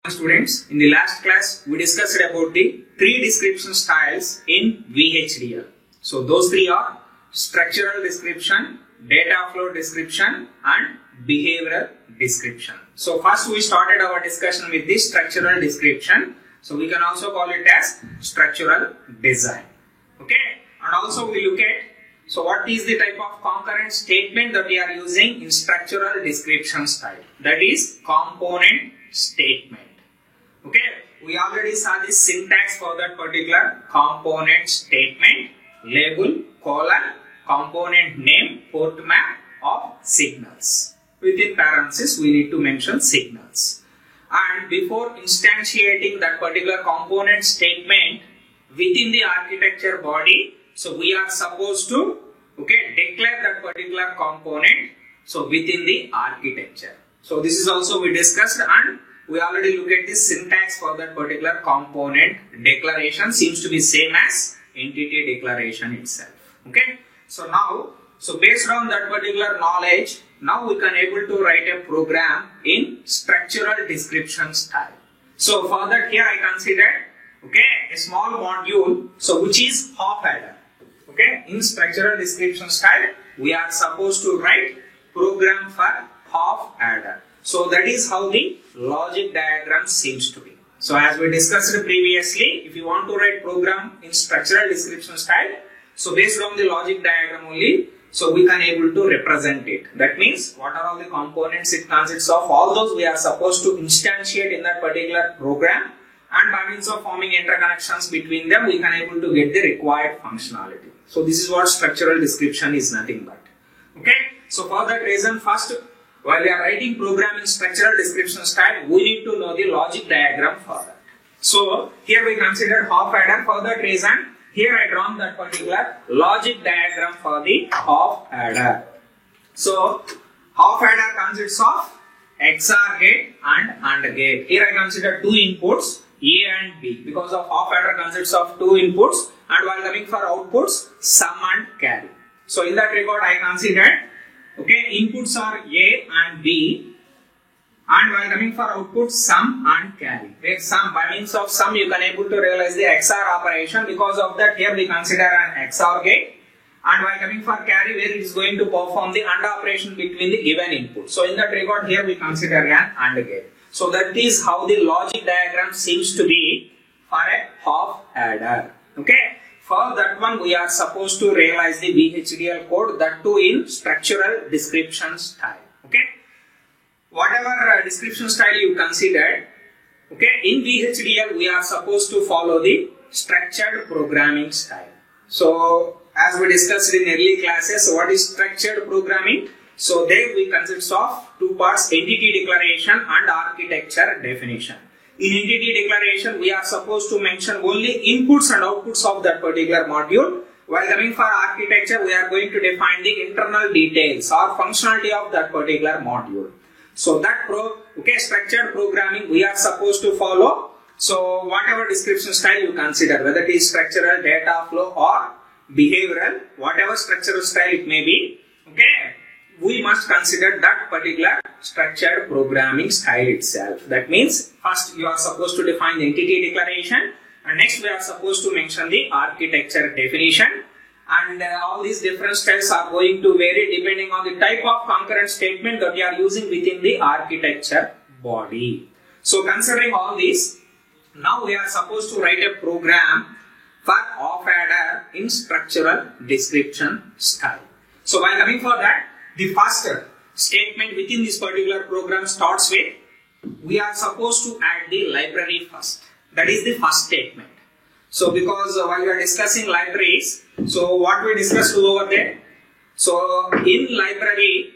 Students, in the last class we discussed about the three description styles in VHDL. So those three are structural description, data flow description and behavioral description. So first we started our discussion with the structural description. So we can also call it as structural design. Okay, and also we look at what is the type of concurrent statement that we are using in structural description style. That is component statement. Okay, we already saw the syntax for that particular component statement, label, colon, component name, port map of signals. Within parentheses, we need to mention signals. And before instantiating that particular component statement within the architecture body, so we are supposed to declare that particular component within the architecture. So this is also we discussed, and we already look at the syntax for that particular component declaration. Seems to be same as entity declaration itself. Okay. So now, based on that particular knowledge, now we can able to write a program in structural description style. So for that, here I considered a small module, which is half adder. Okay, in structural description style, we are supposed to write program for half adder. So that is how the logic diagram seems to be. So as we discussed previously, if you want to write program in structural description style, so based on the logic diagram only, so we can able to represent it. That means what are all the components it consists of, all those we are supposed to instantiate in that particular program, and by means of forming interconnections between them, we can able to get the required functionality. So this is what structural description is nothing but. Okay. So for that reason, first, while we are writing program in structural description style, we need to know the logic diagram for that. So here we consider half adder. For that reason, here I drawn that particular logic diagram for the half adder. So half adder consists of XOR gate and AND gate. Here I consider two inputs, A and B, because of half adder consists of two inputs, and while coming for outputs, sum and carry. So in that regard, I considered inputs are A and B, and while coming for outputs, sum and carry. Where sum, by means of sum, you can able to realize the XOR operation. Because of that, here we consider an XOR gate, and while coming for carry, where it is going to perform the AND operation between the given input. So in that regard, here we consider an AND gate. So that is how the logic diagram seems to be for a half adder. Okay. For that one, we are supposed to realize the VHDL code, that too in structural description style. Okay. Whatever description style you considered, in VHDL we are supposed to follow the structured programming style. So as we discussed in early classes, what is structured programming? So there we consist of two parts, entity declaration and architecture definition. In entity declaration, we are supposed to mention only inputs and outputs of that particular module. While coming for architecture, we are going to define the internal details or functionality of that particular module. So that structured programming we are supposed to follow. So whatever description style you consider, whether it is structural, data flow or behavioral, whatever structural style it may be, we must consider that particular structured programming style itself. That means first you are supposed to define the entity declaration, and next we are supposed to mention the architecture definition, and all these different styles are going to vary depending on the type of concurrent statement that you are using within the architecture body. So considering all this, now we are supposed to write a program for half adder in structural description style. So while coming for that, the first statement within this particular program starts with, we are supposed to add the library first. That is the first statement. So because while we are discussing libraries, so what we discussed over there, so in library,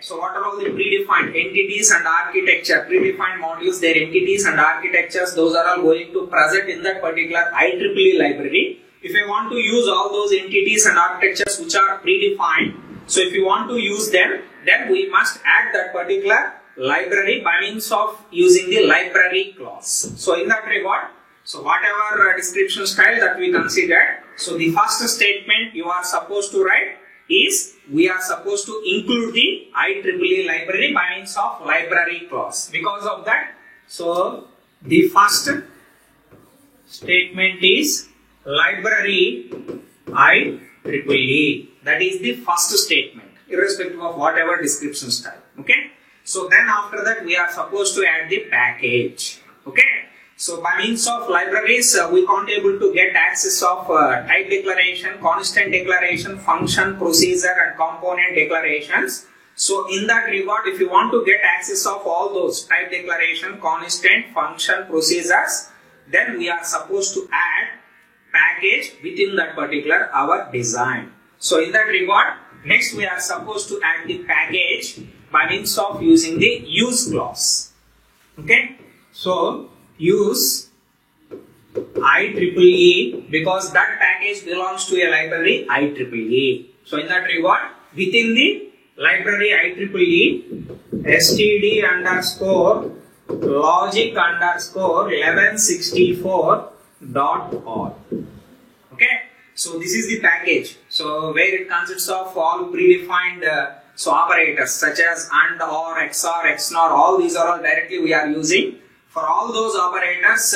so what are all the predefined entities and architecture, predefined modules, their entities and architectures, those are all going to present in that particular IEEE library. If I want to use all those entities and architectures which are predefined, so if you want to use them, then we must add that particular library by means of using the library clause. So in that regard, so whatever description style that we considered, so the first statement you are supposed to write is we are supposed to include the IEEE library by means of library clause. Because of that, So the first statement is library IEEE. That is the first statement, irrespective of whatever description style. Okay. So then after that we are supposed to add the package. Okay. So by means of libraries, we can't able to get access of type declaration, constant declaration, function, procedure and component declarations. So in that regard, if you want to get access of all those type declaration, constant, function, procedures, then we are supposed to add package within that particular our design. So in that regard, next we are supposed to add the package by means of using the use clause. Okay. So use IEEE because that package belongs to a library IEEE. So in that regard, within the library IEEE, std underscore logic underscore 1164.all. Okay. So this is the package. So where it consists of all predefined operators such as AND, OR, XOR, XNOR, all these are all directly we are using. For all those operators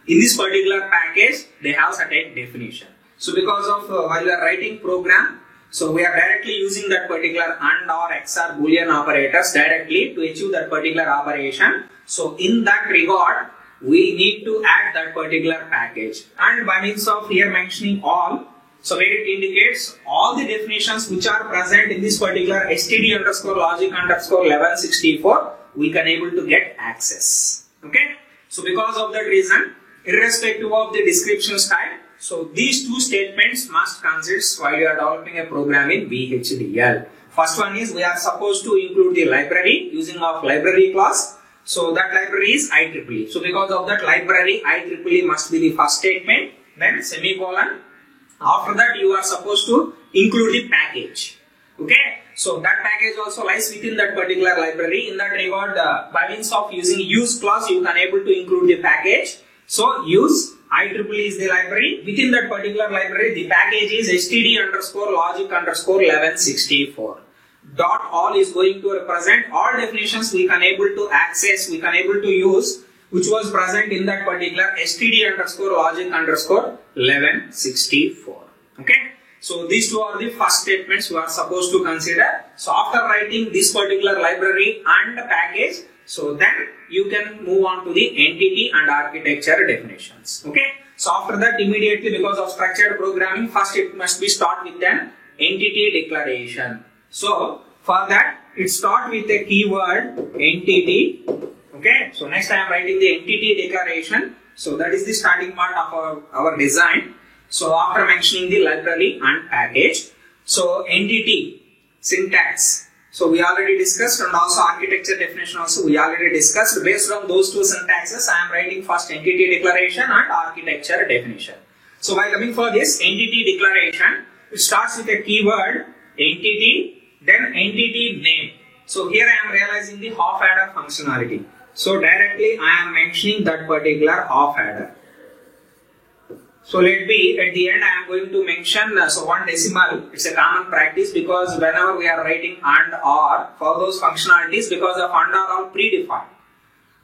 in this particular package, they have certain definition. So because of while we are writing program, so we are directly using that particular AND, OR, XOR, Boolean operators directly to achieve that particular operation. So in that regard, we need to add that particular package. And by means of here mentioning all, so where it indicates all the definitions which are present in this particular std underscore logic underscore 1164, we can able to get access. Okay. So because of that reason, irrespective of the description style, so these two statements must consist while you are developing a program in VHDL. First one is we are supposed to include the library using of library clause. So that library is IEEE. So because of that library IEEE must be the first statement, then semicolon. After that you are supposed to include the package. Okay. So that package also lies within that particular library. In that regard, by means of using use clause, you can able to include the package. So use IEEE is the library. Within that particular library, the package is std underscore logic underscore 1164. Dot all is going to represent all definitions we can able to access, we can able to use, which was present in that particular std underscore logic underscore 1164. Okay. So these two are the first statements we are supposed to consider. So after writing this particular library and package, so then you can move on to the entity and architecture definitions. Okay. So after that, immediately because of structured programming, first it must be start with an entity declaration. So for that, it start with a keyword entity. Okay. So next I am writing the entity declaration. So that is the starting part of our design. So after mentioning the library and package, so entity syntax. So we already discussed, and also architecture definition also we already discussed. Based on those two syntaxes, I am writing first entity declaration and architecture definition. So while coming for this entity declaration, it starts with a keyword entity, then entity name. So here I am realizing the half adder functionality. So directly I am mentioning that particular half adder. So let be at the end I am going to mention so one decimal. It's a common practice because whenever we are writing AND OR for those functionalities, because of AND OR all predefined.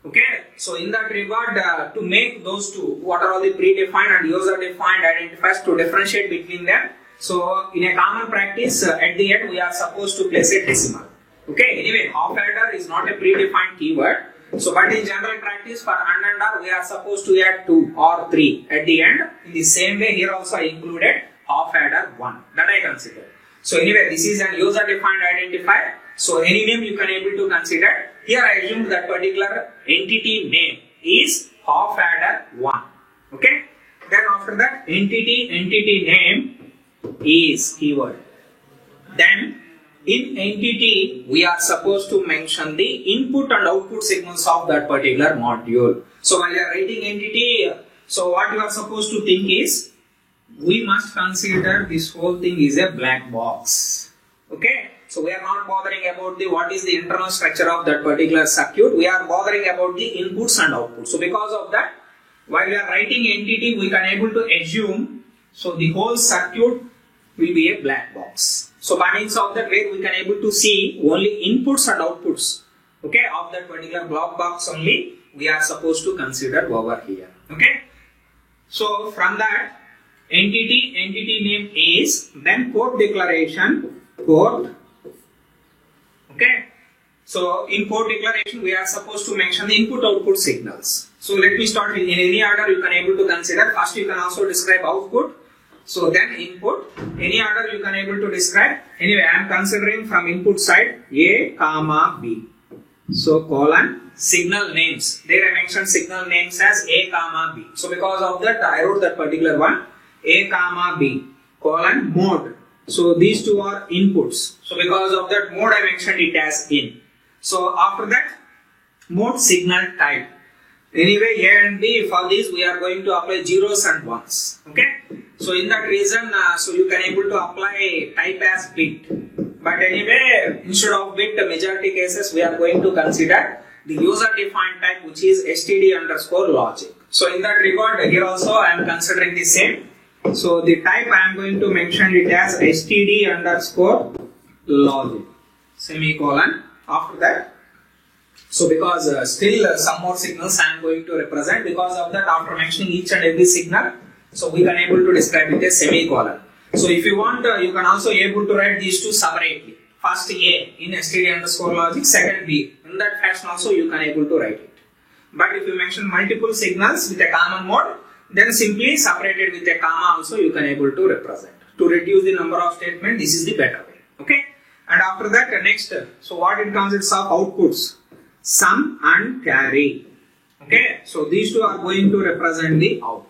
Okay. So in that regard, to make those two, what are all the predefined and user defined identifiers to differentiate between them. So in a common practice, at the end we are supposed to place a decimal. Okay. Anyway, half adder is not a predefined keyword. So, but in general practice for AND and OR, we are supposed to add 2 or 3 at the end. In the same way, here also I included half adder 1 that I consider. So anyway, this is an user defined identifier. So any name you can able to consider. Here I assume that particular entity name is half adder 1. Okay. Then after that, entity name is keyword. Then in entity, we are supposed to mention the input and output signals of that particular module. So while you are writing entity, so what you are supposed to think is, we must consider this whole thing is a black box. Okay. So we are not bothering about the what is the internal structure of that particular circuit. We are bothering about the inputs and outputs. So because of that, while we are writing entity, we can able to assume, so the whole circuit will be a black box. So by means of that way, we can able to see only inputs and outputs, okay, of that particular black box only. we are supposed to consider over here. Okay. So from that, entity name is, then port declaration, port. Okay. So in port declaration, we are supposed to mention the input output signals. So let me start with, in any order you can able to consider. First you can also describe output. So then input, any order you can able to describe. Anyway, I am considering from input side A, comma, B. So colon, signal names. There I mentioned signal names as A, comma, B. So because of that, I wrote that particular one, A, comma, B, colon, mode. So these two are inputs. So because of that mode, I mentioned it as in. So after that, mode signal type. Anyway, A and B, for this we are going to apply zeros and ones. Okay. So in that reason, so you can able to apply type as bit. But anyway, instead of bit, majority cases we are going to consider the user defined type, which is std_logic. So in that regard, here also I am considering the same. So the type I am going to mention it as std_logic, semicolon. After that, so because still some more signals I am going to represent, because of that, after mentioning each and every signal, so we can able to describe it as semicolon. So if you want, you can also able to write these two separately. First A in std_logic, second B. In that fashion also you can able to write it. But if you mention multiple signals with a common mode, then simply separated with a comma also you can able to represent. To reduce the number of statements, this is the better way. Okay. And after that, next, so what it consists of outputs, sum and carry. Okay, so these two are going to represent the out.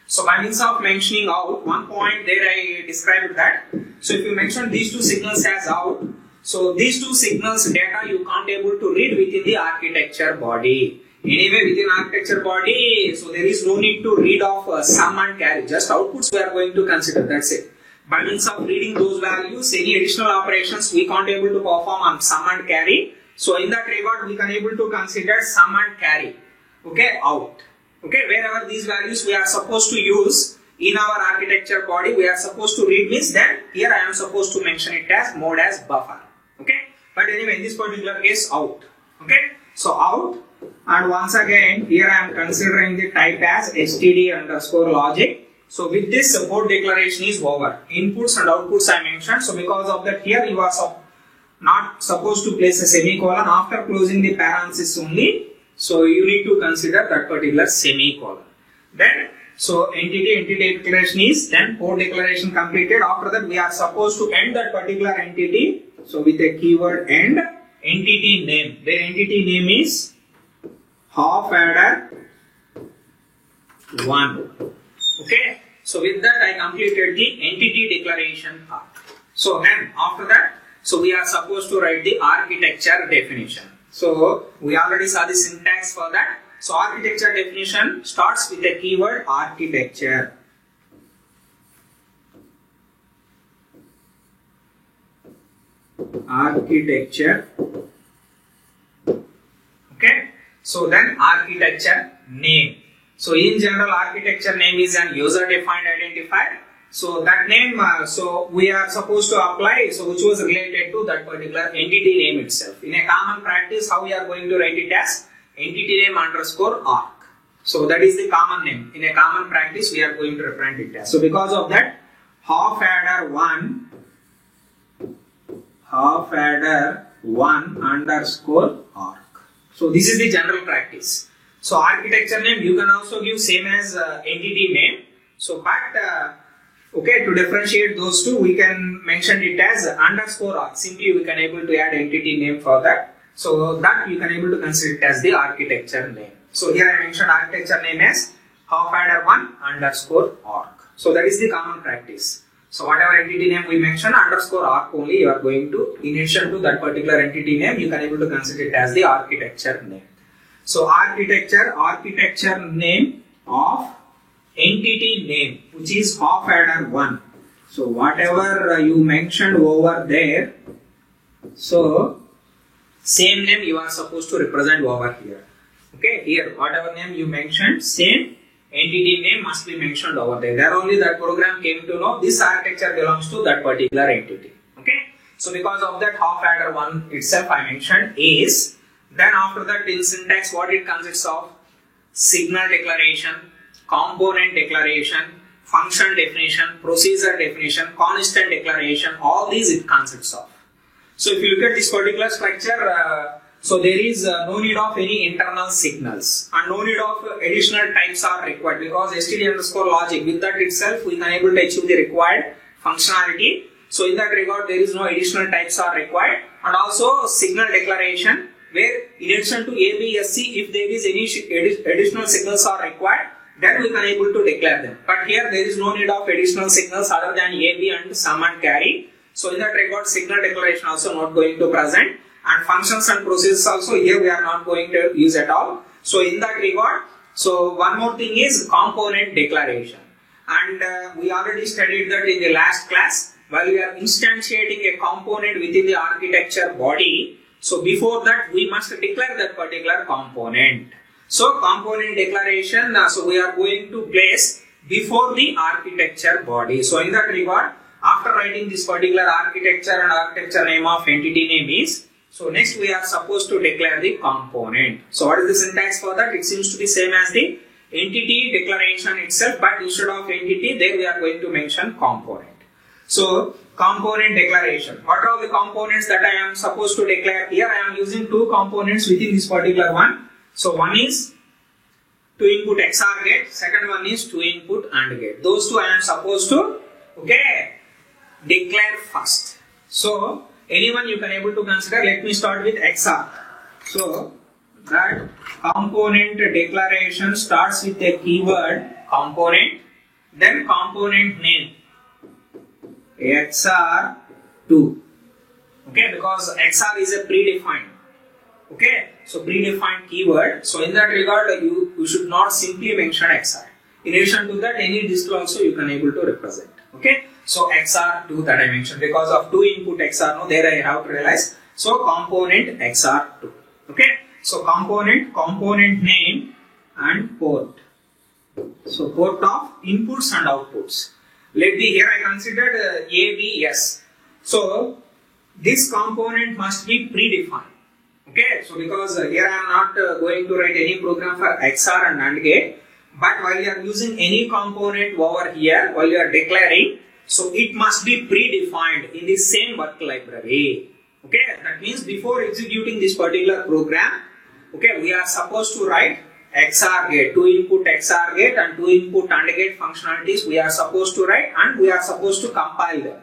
So by means of mentioning out, one point there I described that. So if you mention these two signals as out, so these two signals data you can't able to read within the architecture body. Anyway, within architecture body, so there is no need to read of sum and carry. Just outputs we are going to consider. That's it. By means of reading those values, any additional operations we can't able to perform on sum and carry. So in that regard, we can able to consider sum and carry. Okay, out. Okay, wherever these values we are supposed to use in our architecture body, we are supposed to read means then here I am supposed to mention it as mode as buffer. Okay, but anyway, in this particular case, out. Okay, so out, and once again here I am considering the type as std_logic. So with this, port declaration is over. Inputs and outputs I mentioned. So because of that, here you are not supposed to place a semicolon after closing the parenthesis only. So you need to consider that particular semicolon. Then, so entity declaration is, then port declaration completed. After that, we are supposed to end that particular entity. So with a keyword end, entity name. The entity name is half adder 1. Okay, so with that I completed the entity declaration part. So then after that, so we are supposed to write the architecture definition. So we already saw the syntax for that. So architecture definition starts with the keyword architecture. Architecture. Okay, so then architecture name. So in general, architecture name is an user defined identifier. So that name, so we are supposed to apply, so which was related to that particular entity name itself. In a common practice, how we are going to write it as entity name _ arc. So that is the common name. In a common practice, we are going to represent it as. So because of that, half adder 1 _ arc. So this is the general practice. So architecture name you can also give same as entity name. So but okay, to differentiate those two, we can mention it as _arc. Simply we can able to add entity name for that. So that you can able to consider it as the architecture name. So here I mentioned architecture name as half adder 1 _ arc. So that is the common practice. So whatever entity name we mention _arc only you are going to, in addition to that particular entity name, you can able to consider it as the architecture name. So architecture name of entity name, which is half adder 1. So whatever you mentioned over there, so same name you are supposed to represent over here. Okay, here whatever name you mentioned, same entity name must be mentioned over there. There only that program came to know this architecture belongs to that particular entity. Okay, so because of that half adder 1 itself I mentioned is, Then after that in syntax what it consists of? Signal declaration, component declaration, function definition, procedure definition, constant declaration, all these it consists of. So if you look at this particular structure, so there is no need of any internal signals and no need of additional types are required because std_logic with that itself we can able to achieve the required functionality. So in that regard there is no additional types are required, and also signal declaration where in addition to A, B, S, C, if there is any additional signals are required, then we can able to declare them. But here there is no need of additional signals other than A, B and sum and carry. So in that regard signal declaration also not going to present, and functions and procedures also here we are not going to use at all. So in that regard, so one more thing is component declaration, and we already studied that in the last class. While we are instantiating a component within the architecture body, so before that we must declare that particular component. So component declaration, so we are going to place before the architecture body. So in that regard, after writing this particular architecture and architecture name of entity name is, so next we are supposed to declare the component. So what is the syntax for that? It seems to be same as the entity declaration itself, but instead of entity there we are going to mention component. So component declaration. What are all the components that I am supposed to declare? Here I am using two components within this particular one. So one is 2 input XOR gate, second one is 2 input AND gate. Those two I am supposed to declare first. So anyone you can able to consider. Let me start with XOR. So that component declaration starts with a keyword component, then component name XOR2. Okay, because XOR is a predefined. Okay, so predefined keyword. So in that regard, you should not simply mention XOR. In addition to that, any disk also you can able to represent. Okay, so XOR2 that I mentioned because of 2 input XOR. No, there I have to realize. So component XOR2. Okay, so component name and port. So port of inputs and outputs. Let me here I considered ABS. So this component must be predefined. Okay, so because here I am not going to write any program for XOR and AND gate, but while you are using any component over here, while you are declaring, so it must be predefined in the same work library. Okay, that means before executing this particular program, okay, we are supposed to write XOR gate, 2 input XOR gate and 2 input AND gate functionalities we are supposed to write, and we are supposed to compile them.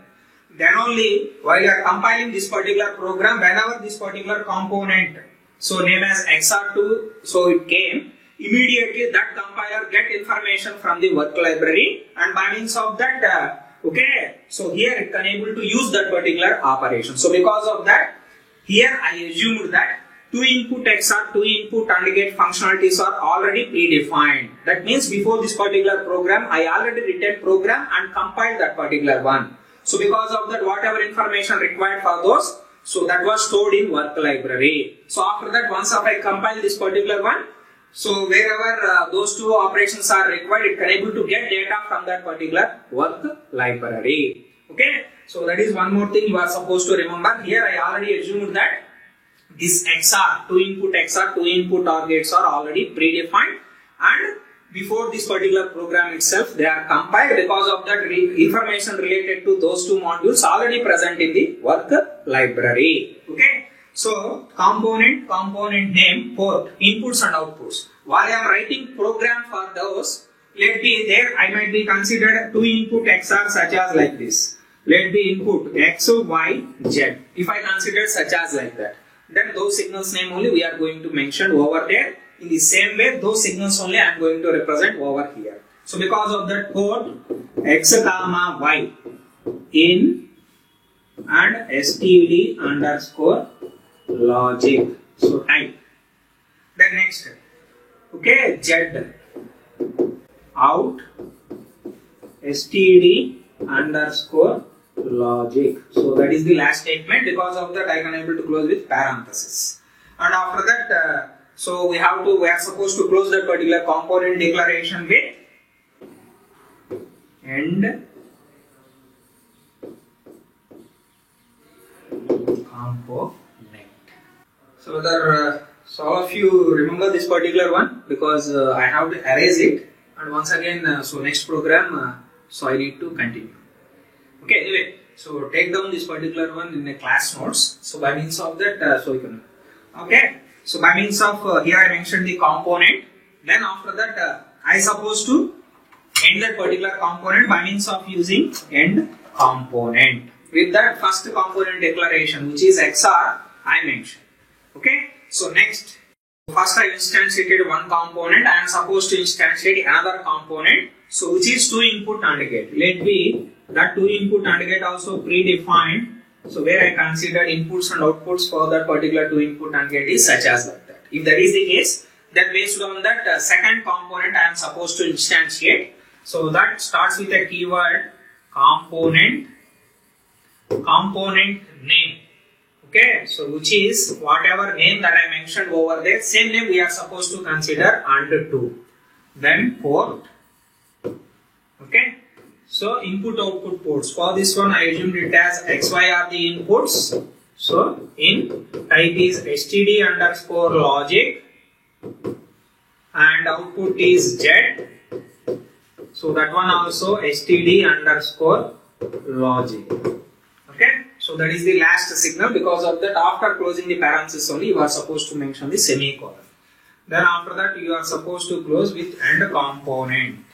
Then only while you are compiling this particular program, whenever this particular component, so name as XOR2, so it came, immediately that compiler get information from the work library, and by means of that, okay, so here it can able to use that particular operation. So because of that, here I assumed that 2 input XOR, 2 input AND gate functionalities are already predefined. That means before this particular program, I already written program and compiled that particular one. So because of that, whatever information required for those, so that was stored in work library. So after that, once I compile this particular one, so wherever those two operations are required, it can able to get data from that particular work library. Okay, so that is one more thing you are supposed to remember. Here I already assumed that this XOR, 2 input XOR, 2 input OR gates are already predefined, and before this particular program itself they are compiled. Because of that, information related to those two modules already present in the work library. Okay, so component name, port, inputs and outputs. While I am writing program for those, let be there I might be considered 2 input XOR such as like this. Let be input X, Y, Z. If I consider such as like that, then those signals name only we are going to mention over there. In the same way, those signals only I am going to represent over here. So because of that, port X, Y in and std underscore logic. So type. Then next, okay, Z out std underscore logic. So that is the last statement. Because of that, I can able to close with parenthesis. And after that, so we are supposed to close that particular component declaration with end component. So So all of you remember this particular one because I have to erase it, and once again, so next program, so I need to continue. Okay, anyway, so take down this particular one in the class notes. So by means of that, so you can. Okay, so by means of here I mentioned the component. Then after that, I supposed to end that particular component by means of using end component. With that first component declaration, which is XR, I mentioned. Okay, so next, first I instantiated one component. I am supposed to instantiate another component, so which is 2 input AND gate. Let be that 2 input AND gate also predefined. So where I considered inputs and outputs for that particular 2 input AND gate is such as like that. If that is the case, then based on that second component I am supposed to instantiate. So that starts with a keyword component name. Okay, so which is whatever name that I mentioned over there, same name we are supposed to consider under 2. Then port. Okay, so input output ports. For this one I assumed it as XY are the inputs. So in type is std_logic and output is Z. So that one also std_logic. Okay, so that is the last signal. Because of that, after closing the parenthesis only, you are supposed to mention the semicolon. Then after that, you are supposed to close with end component.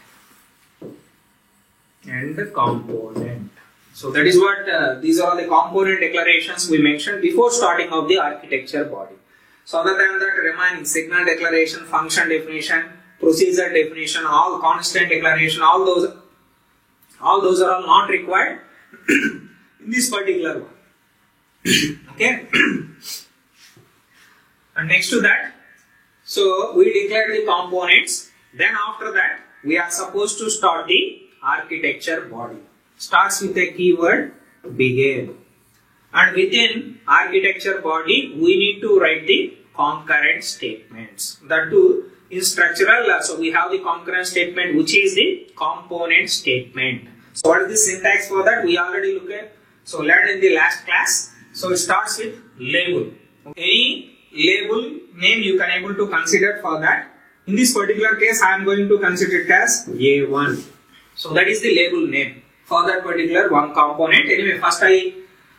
End component. So that is what these are the component declarations we mentioned before starting of the architecture body. So other than that, remaining signal declaration, function definition, procedure definition, all constant declaration, all those are all not required in this particular one. Okay. And next to that, so we declared the components. Then after that, we are supposed to start the architecture body. Starts with a keyword begin. And within architecture body, we need to write the concurrent statements. That too is structural. So we have the concurrent statement, which is the component statement. So what is the syntax for that? We already looked at. So learned in the last class. So it starts with label. Any label name you can able to consider for that. In this particular case, I am going to consider it as A1. So that is the label name for that particular one component. Anyway, first I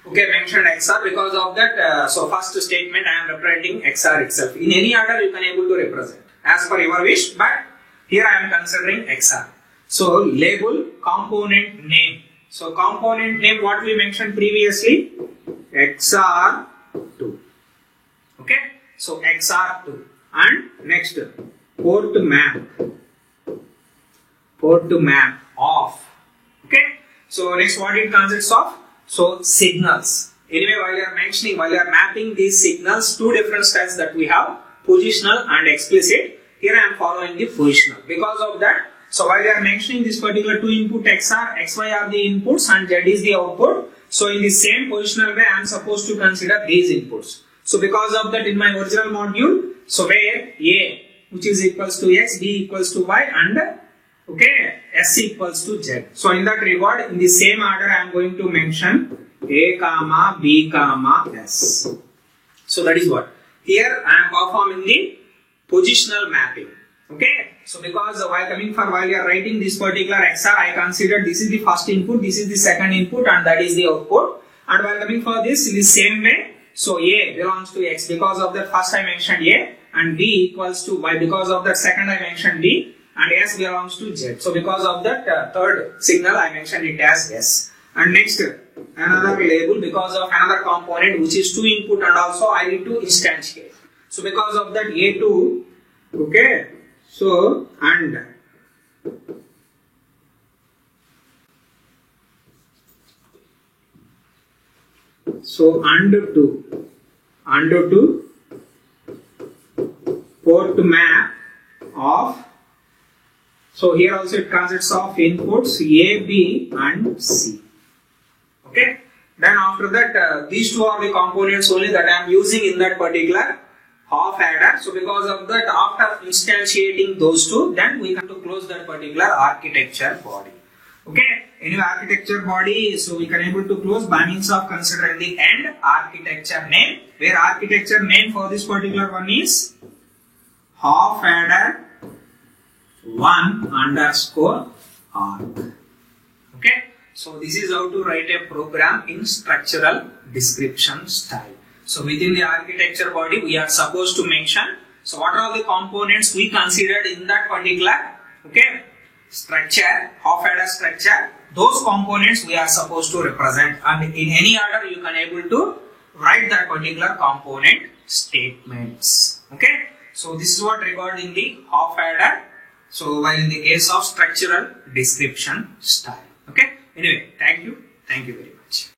mentioned XR because of that. So first statement I am representing XR itself. In any order you can able to represent as per your wish, but here I am considering XR. So label component name. So component name, what we mentioned previously, XR2. Okay, so XR2. And next, port map off. Okay, so next what it consists of? So signals. Anyway, while you are mapping these signals, 2 different styles that we have, positional and explicit. Here I am following the positional. Because of that, so while we are mentioning this particular 2 input XR, XY are the inputs and Z is the output. So in the same positional way, I am supposed to consider these inputs. So because of that, in my original module, so where A, which is equals to X, B equals to Y, and S equals to Z. So in that regard, in the same order, I am going to mention A, B, S. So that is what. Here I am performing the positional mapping. Okay. So because while you are writing this particular XR, I consider this is the first input, this is the second input, and that is the output. And while coming for this in the same way, so A belongs to X. Because of that, first I mentioned A, and B equals to Y. Because of that, second I mentioned B, and S belongs to Z. So because of that third signal, I mentioned it as S. And next, another label because of another component which is 2 input, and also I need to instantiate. So because of that, A2, okay. So and to port map of. So here also it consists of inputs A, B and C. Okay. Then after that, these 2 are the components only that I am using in that particular half adder. So because of that, after instantiating those 2, then we have to close that particular architecture body. Okay, anyway, architecture body, so we can able to close by means of considering the end architecture name, where architecture name for this particular one is half-adder 1_arg. Okay, so this is how to write a program in structural description style. So within the architecture body, we are supposed to mention, so what are all the components we considered in that particular, okay, structure, half-adder structure, those components we are supposed to represent, and in any order you can able to write that particular component statements. Okay, so this is what regarding the half-adder, so while in the case of structural description style. Okay, anyway, thank you very much.